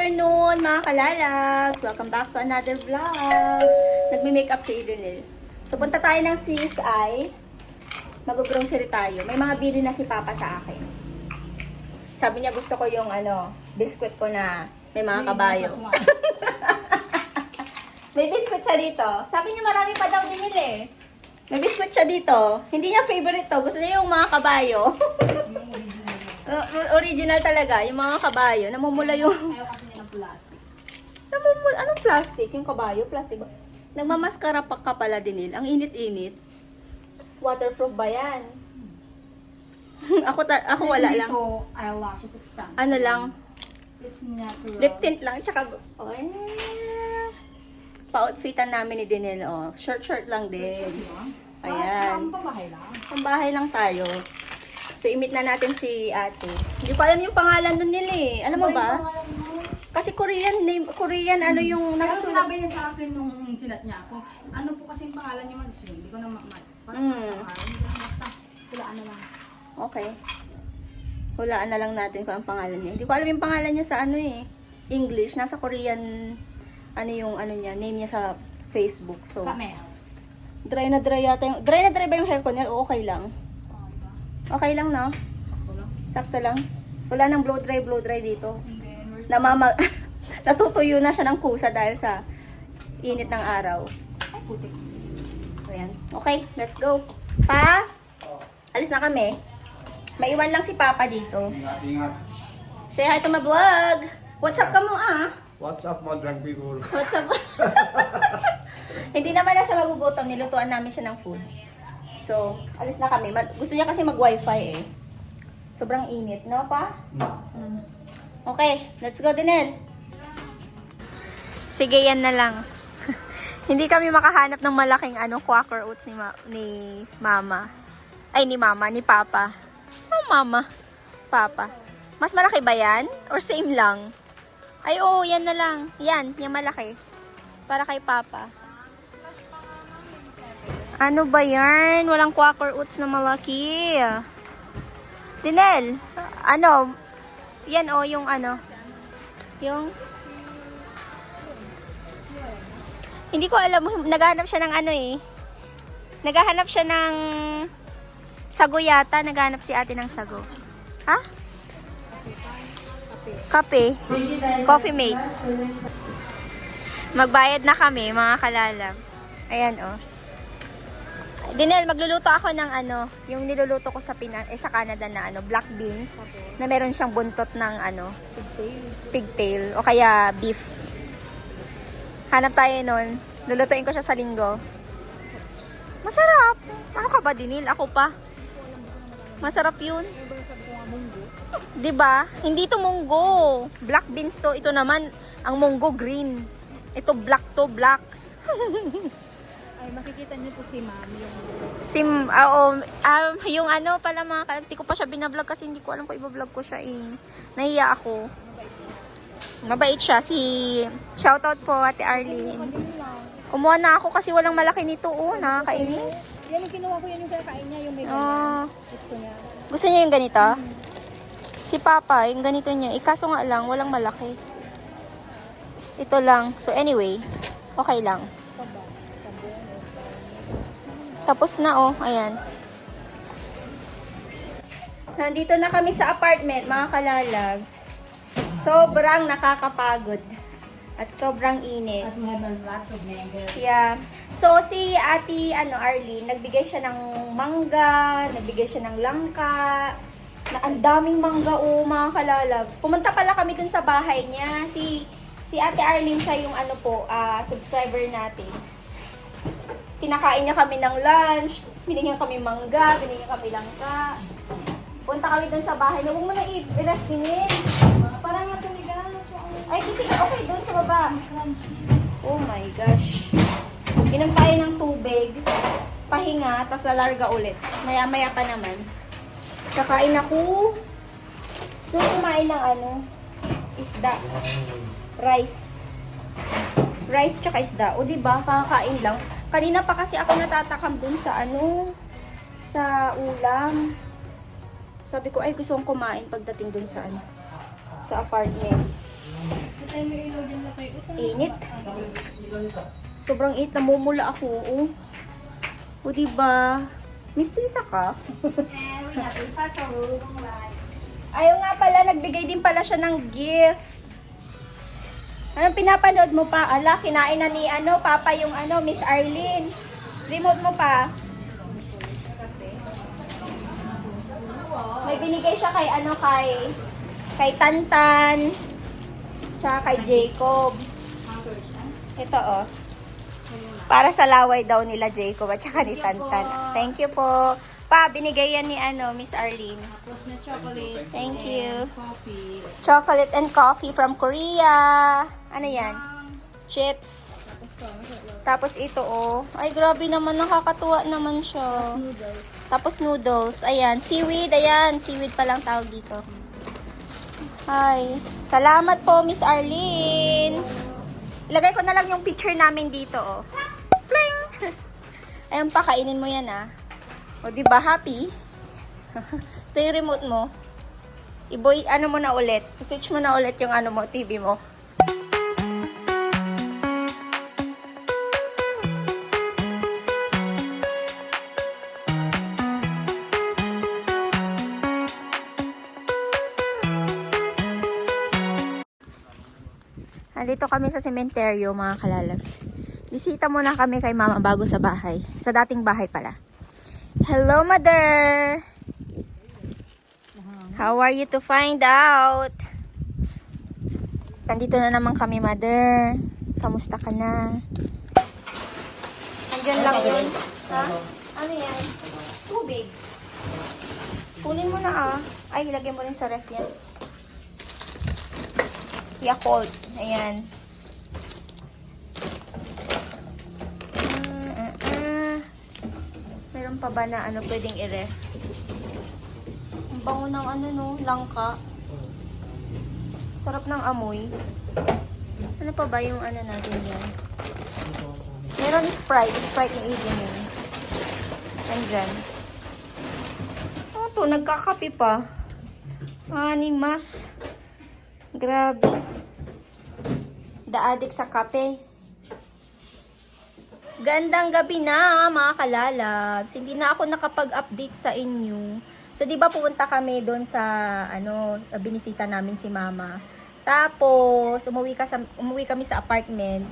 afternoon mga kalalabs! Welcome back to another vlog. Nagme-makeup si Edenil. So punta tayo ng CSI. Mag-grocery tayo. May mga bili na si Papa sa akin. Sabi niya gusto ko yung biscuit ko na may mga kabayo. May biscuit siya dito. Sabi niya marami pa daw din nila eh. May biscuit siya dito. Hindi niya favorite to. Gusto niya yung mga kabayo. Original talaga, yung mga kabayo. Namumula yung... Ayaw kasi niya ng plastic. Anong plastic? Yung kabayo? Plastic ba? Nagmamaskara pa ka pala din Ang init-init. Waterproof ba yan? ako wala lang. Dito, eyelashes extend. Ano lang? It's natural. Lip tint lang. Tsaka, pa-outfitan namin ni Dinel. Oh. Short lang din. Ayan. Pambahay lang. Pambahay lang tayo. So, imit na natin si ate. Hindi ko alam yung pangalan nun nila eh. Alam mo ba? Kasi Korean name, Korean yung Pero nakasulat. sinabi niya sa akin nung sinat niya ako, ano po kasi yung pangalan niya man, hindi ko na parang basta, hulaan na lang. Okay. Hulaan na lang natin kung ang pangalan niya. Hindi ko alam yung pangalan niya sa English. Nasa Korean, niya, name niya sa Facebook. So, Kamel. dry na dry yata yung, dry na dry ba yung hair ko niya? O okay lang? Okay lang, no? Sakto lang. Sakto lang. Wala nang blow dry dito. And then, where's Natutuyo na siya ng kusa dahil sa init ng araw. ay putik. Ayan. Okay, let's go. Pa? Alis na kami. Maiwan lang si Papa dito. Ingat. Say hi to my vlog. What's up ka mo What's up mga drunk people? What's up? Hindi naman na siya magugutom. Nilutuan namin siya ng food. So, alis na kami. Gusto niya kasi mag-wifi eh. Sobrang init, no pa? Okay, let's go Dinel. Sige, yan na lang. Hindi kami makahanap ng malaking Quaker Oats ni Mama. Ay, ni Mama, ni Papa. Oh, Mama. Papa. Mas malaki ba yan? Or same lang? Ay, oo, yan na lang. Yan, yung malaki. Para kay Papa. Ano ba yan? Walang Quaker Oats na malaki. Dinel, yan yung yung hindi ko alam, naghahanap siya ng naghahanap siya ng sago yata, naghahanap si ate ng sago. Ha? Kape. Coffee mate. Magbayad na kami, mga kalalabs. Ayan, Dinel, magluluto ako ng yung niluluto ko sa Canada na black beans na meron siyang buntot ng pigtail o kaya beef. Hanap tayo nun. Lulutuin ko siya sa linggo. Masarap. Ano ka ba, Dinel? Ako pa. Masarap yun. 'Di ba? Hindi to munggo. Black beans to. Ito naman ang munggo green. Ito black to black. Ay, makikita niyo po si Mami Yung pala mga kalabs, hindi ko pa siya binablog kasi hindi ko alam kung ibablog ko siya eh. Nahiya ako. Mabait siya. Shoutout po, Ate Arlene. Kumuha na ako kasi walang malaki nito. Nakakainis. Yan yung kinuha ko, yan yung kakain niya, yung may gusto niya. Gusto niya yung ganito? Si Papa, yung ganito niya. Ikaso nga lang, walang malaki. Ito lang. So anyway, okay lang. Tapos na ayan. Nandito na kami sa apartment, mga kalalabs. Sobrang nakakapagod. At sobrang init. At we have lots of mangoes. Yeah. So, si Ate Arlene, nagbigay siya ng mangga, nagbigay siya ng langka. Ang daming mangga, mga kalalabs. Pumunta pala kami dun sa bahay niya. Si Ate Arlene, siya yung subscriber natin. Kinakain niya kami ng lunch, binigyan kami mangga, binigyan kami langka. Punta kami dun sa bahay. Huwag mo na i-rasinin. Parang yung tumigas. Ay, okay, dun sa baba. Oh my gosh. Inom tayo ng tubig, pahinga, tapos lalarga ulit. Maya-maya pa naman. Kakain ako. So, kumain ng isda. Rice. Rice tsaka isda. O, diba? Kakain lang. Kanina pa kasi ako natatakam dun sa sa ulam. Sabi ko, ay gusto kong kumain pagdating dun sa sa apartment. Ay, may ilaw dyan na kayo. Init. Sobrang init, namumula ako. Oh. O, diba? Mistisa ka? Ayaw nga pala, nagbigay din pala siya ng gift. Anong pinapanood mo pa? Ala, kinain na ni Papa yung Miss Arlene. Remote mo pa. May binigay siya kay kay Tantan. Tsaka kay Jacob. Ito oh. Para sa laway daw nila Jacob at saka ni Tantan. Thank you po. Pa, binigay yan ni Miss Arlene. Tapos na chocolate. Thank you. Coffee. Chocolate and coffee from Korea. Ano yan? Chips. Tapos ito oh. Ay, grabe naman. Nakakatuwa naman siya. Noodles. Tapos noodles. Ayan. Seaweed. Ayan. Seaweed pa lang tawag dito. Hi. Salamat po, Miss Arlene. Ilagay ko na lang yung picture namin dito oh. Pling! Ayan pa, kainin mo yan ah. O, diba? Happy? Ito yung remote mo. Iboy, mo na ulit. I-switch mo na ulit yung mo, TV mo. Nandito kami sa sementeryo, mga kalalas. Bisita muna kami kay Mama bago sa bahay. Sa dating bahay pala. Hello, Mother! How are you to find out? Nandito na naman kami, Mother. Kamusta ka na? Andyan lang yun. Ha? Ano yan? Tubig. Kunin mo na ah. Ay, ilagay mo rin sa ref yan. Yakult. Ayan. Meron pa ba na pwedeng i-ref? Ang bango ng langka. Sarap ng amoy. Ano pa ba yung natin yan? Meron Sprite. Sprite ni Eden yun. Andyan. Ano to? Nagkakape pa. Animas. Grabe. The addict sa kape. Gandang gabi na, mga kalalabs. Hindi na ako nakapag-update sa inyo. So, di ba pupunta kami doon sa, binisita namin si Mama. Tapos, umuwi kami sa apartment.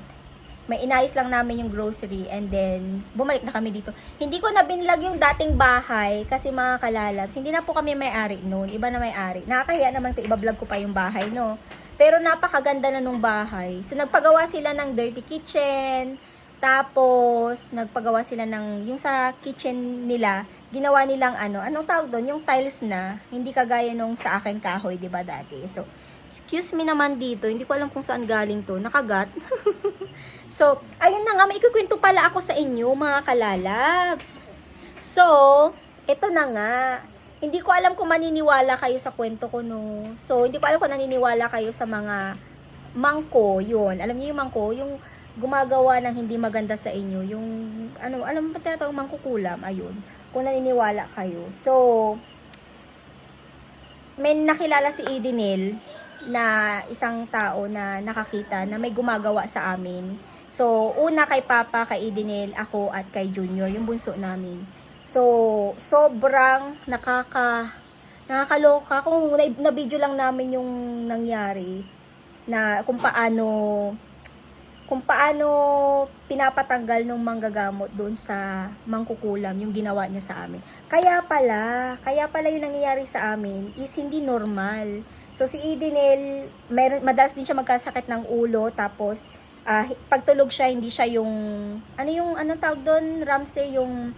May inayos lang namin yung grocery and then, bumalik na kami dito. Hindi ko na binlag yung dating bahay kasi mga kalalabs, hindi na po kami may-ari noon. Iba na may-ari. Nakakahiya naman ko, iba-vlog ko pa yung bahay, no? Pero napakaganda na nung bahay. So, nagpagawa sila ng dirty kitchen. Tapos, nagpagawa sila yung sa kitchen nila, ginawa nilang anong tawag doon? Yung tiles na, hindi kagaya nung sa akin kahoy, di ba dati? So, excuse me naman dito, hindi ko alam kung saan galing to, nakagat. So, ayun na nga, may ikukwento pala ako sa inyo, mga kalalabs. So, ito na nga, hindi ko alam kung maniniwala kayo sa kwento ko, no? So, hindi ko alam kung naniniwala kayo sa mga mangko, yun. Alam niyo yung mangko, yung gumagawa ng hindi maganda sa inyo, yung alam mo ba tinatawag mangkukulam, ayun, kung naniniwala kayo. So, may nakilala si Edenil na isang tao na nakakita na may gumagawa sa amin. So, una kay Papa, kay Edenil, ako at kay Junior, yung bunso namin. So, sobrang nakakaloka kung na-video lang namin yung nangyari na kung paano pinapatanggal ng manggagamot doon sa mangkukulam yung ginawa niya sa amin. Kaya pala yung nangyayari sa amin is hindi normal. So si Edenil, madalas din siya magkasakit ng ulo, tapos pagtulog siya, hindi siya yung, anong tawag doon, Ramsey, yung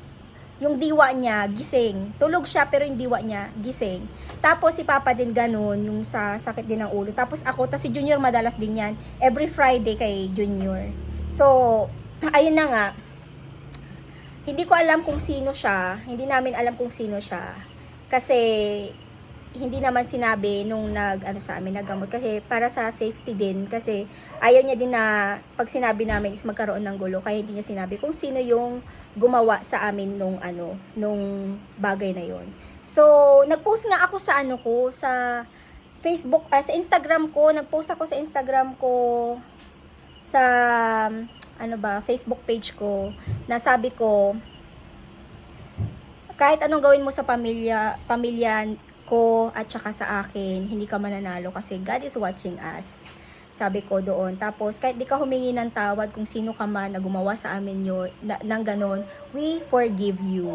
diwa niya, gising. Tulog siya, pero yung diwa niya, gising. Tapos si Papa din ganun, yung sa sakit din ng ulo. Tapos ako, si Junior madalas din yan. Every Friday kay Junior. So, ayun na nga. Hindi ko alam kung sino siya. Hindi namin alam kung sino siya. Kasi, hindi naman sinabi nung sa amin, naggamot. Kasi, para sa safety din. Kasi, ayaw niya din na, pag sinabi namin is magkaroon ng gulo. Kaya hindi niya sinabi kung sino yung gumawa sa amin nung bagay na yon. So, nag-post nga ako sa Facebook, sa Instagram ko, nag-post ako sa Instagram ko, sa, Facebook page ko, na sabi ko, kahit anong gawin mo sa pamilya ko at saka sa akin, hindi ka mananalo kasi God is watching us. Sabi ko doon. Tapos, kahit di ka humingi ng tawad kung sino ka man na gumawa sa amin yun, ng ganon, we forgive you.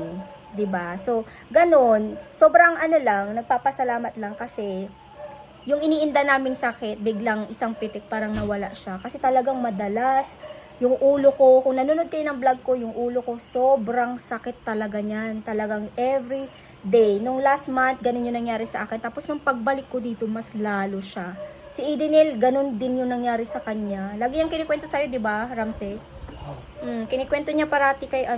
'Di ba? So, ganon. Sobrang nagpapasalamat lang kasi yung iniinda naming sakit, biglang isang pitik parang nawala siya. Kasi talagang madalas, yung ulo ko, kung nanonood kayo ng vlog ko, yung ulo ko, sobrang sakit talaga niyan. Talagang every day. Nung last month, ganun yung nangyari sa akin. Tapos nung pagbalik ko dito, mas lalo siya. Si Edenil, ganun din yung nangyari sa kanya. Lagi yung kinikwento sa'yo, di ba, Ramsey? Kinikwento niya parati kay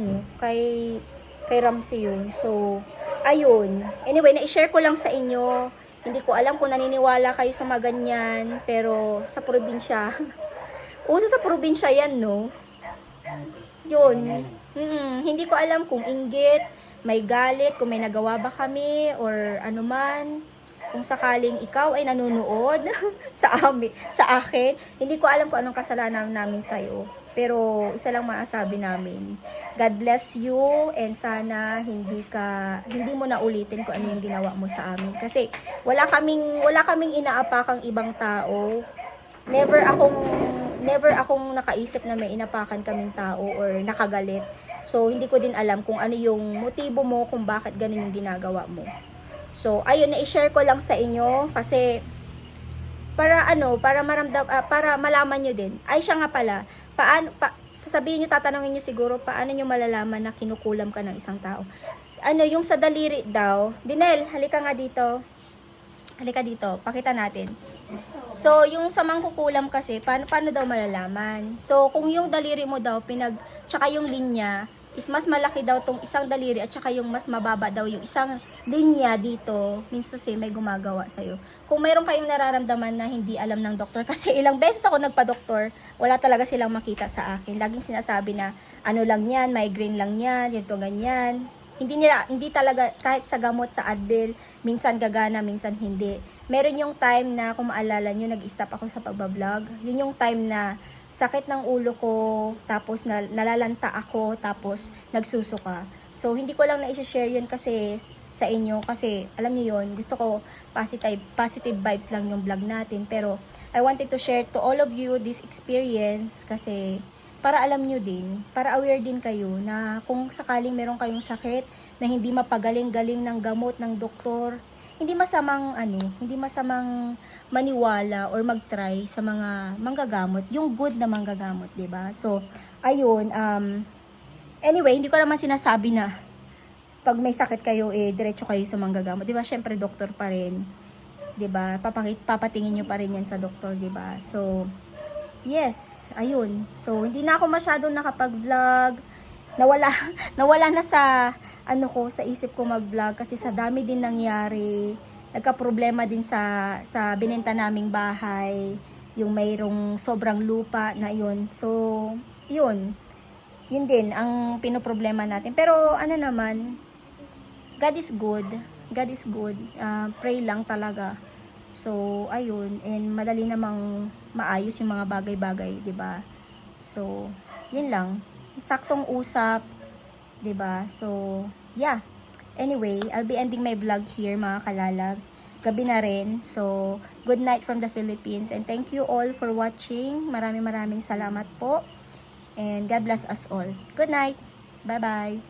Ramsey yun. So, ayun. Anyway, na-share ko lang sa inyo. Hindi ko alam kung naniniwala kayo sa mga ganyan, pero sa probinsya, uso sa probinsya yan, no? Yun. Hindi ko alam kung inggit, may galit, kung may nagawa ba kami, or ano man. Kung sakaling ikaw ay nanonood sa akin, hindi ko alam kung anong kasalanan namin sa'yo. Pero isa lang maasabi namin, God bless you, and sana hindi mo na ulitin kung ano yung ginawa mo sa amin. Kasi wala kaming inaapakang ibang tao. Never akong nakaisip na may inapakan kaming tao or nakagalit. So hindi ko din alam kung ano yung motibo mo kung bakit ganun yung ginagawa mo. So, ayun, na-share ko lang sa inyo kasi para malaman nyo din. Ay, siya nga pala, sasabihin nyo, tatanungin nyo siguro, paano nyo malalaman na kinukulam ka ng isang tao? Yung sa daliri daw, Dinel, halika nga dito. Halika dito, pakita natin. So, yung sa mangkukulam kasi, paano daw malalaman? So, kung yung daliri mo daw, tsaka yung linya, is mas malaki daw tong isang daliri at saka yung mas mababa daw yung isang linya dito, means to say may gumagawa sa'yo. Kung mayroon kayong nararamdaman na hindi alam ng doktor, kasi ilang beses ako nagpa-doktor, wala talaga silang makita sa akin. Laging sinasabi na, ano lang yan, migraine lang yan, ganito, ganyan. Hindi talaga, kahit sa gamot, sa Advil, minsan gagana, minsan hindi. Meron yung time na, kung maalala nyo, nag-stop ako sa pagbablog. Yun yung time na, sakit ng ulo ko, tapos nalalanta ako, tapos nagsusuka. So, hindi ko lang na-share yun kasi sa inyo, kasi alam niyo yun, gusto ko positive vibes lang yung vlog natin. Pero, I wanted to share to all of you this experience kasi para alam nyo din, para aware din kayo na kung sakaling meron kayong sakit na hindi mapagaling-galing ng gamot ng doktor, hindi masamang maniwala or mag-try sa mga manggagamot, yung good na manggagamot, 'di ba? So, ayun, anyway, hindi ko naman sinasabi na pag may sakit kayo diretso kayo sa manggagamot, 'di ba? Syempre doktor pa rin, 'di ba? Papatingin niyo pa rin 'yan sa doktor, 'di ba? So, yes, ayun. So, hindi na ako masyadong nakapag-vlog. Nawala na sa sa isip ko mag-vlog kasi sa dami din nangyari. Nagka-problema din sa binenta naming bahay, yung mayroong sobrang lupa na yun. So, yun din ang pinoproblema natin. Pero naman, God is good. God is good. Pray lang talaga. So, ayun, and madali namang maayos yung mga bagay-bagay, 'di ba? So, yun lang. Saktong usap, 'di ba? So, yeah. Anyway, I'll be ending my vlog here, mga kalalabs. Gabi na rin. So, good night from the Philippines. And thank you all for watching. Maraming salamat po. And God bless us all. Good night. Bye-bye.